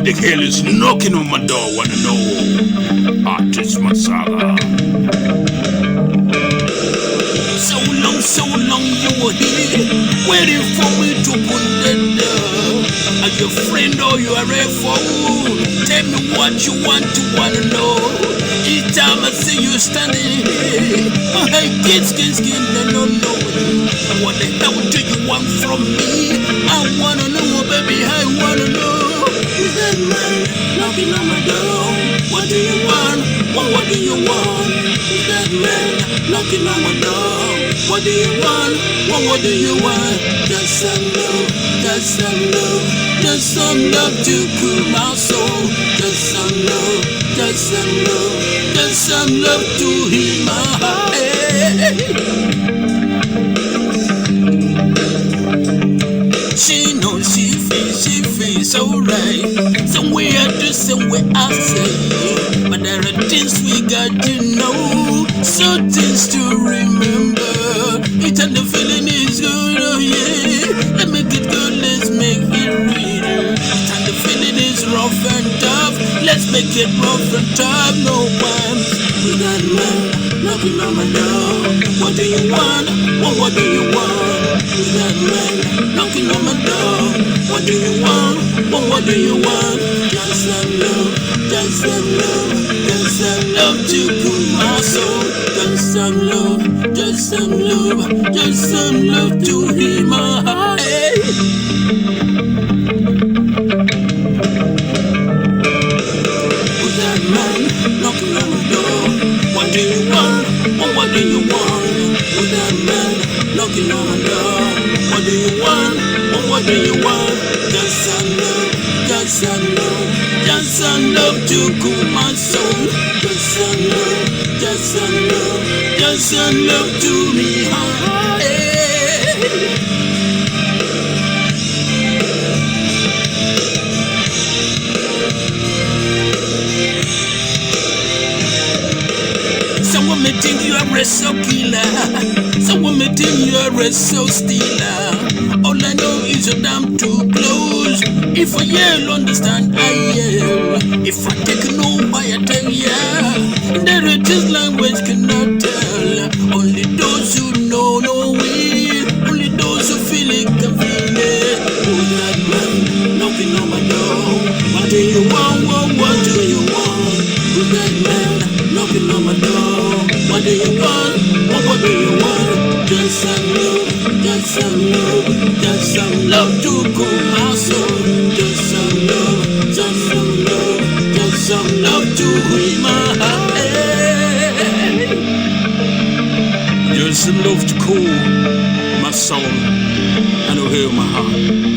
the hell is knocking on my door? Wanna know? Artist Masaga. So long you were here, waiting for me to put the door. Are you a friend or you are a foe? Tell me what you wanna know. Each time I see you standing here, my head gets skin, I don't know. What the hell do you want from me? I wanna know, baby, I wanna know. Is that man knocking on my door? What do you want? What do you want? Is that man knocking on my door? What do you want? What do you want? Just some love, just some love, just some love to cool my soul. Just some love, just some love, just some love to heal my heart. She knows she feels alright. Somewhere to somewhere I say, but there are things we got to know, so things to remember. Each and the feeling is good, oh yeah. Let's make it good, let's make it real. Each and the feeling is rough and tough, let's make it rough and tough. No one with that man knocking on my door. What do you want? What do you want? With that man knocking on my door. What do you want? What do you want? Just some love, just some love, just some love to cool my soul. Just some love, just some love, just some love to heal my heart. Hey. With that man knocking on my door. What do you want? What do you want? With that man knocking on my door. What do you want? What do you want? Just some love, just some love, just some love to cool my soul. Just some love, just some love, just some love to me. Someone may think you are a soul killer. Someone may think you are a soul stealer. All I know is you're damn too close. If I yell, understand, I yell. If I take no, I tell ya. There it is, language cannot tell. Only those who know it. Only those who feel it can feel it. Who's that man knocking on my door? What do you want? What do you want? Who's that man knocking on my door? What do you want? What do you want? Just some love, just some love, just some love to cool my soul. Just some love, just some love, just some love to heal my heart. Just some love to cool my soul and to heal my heart.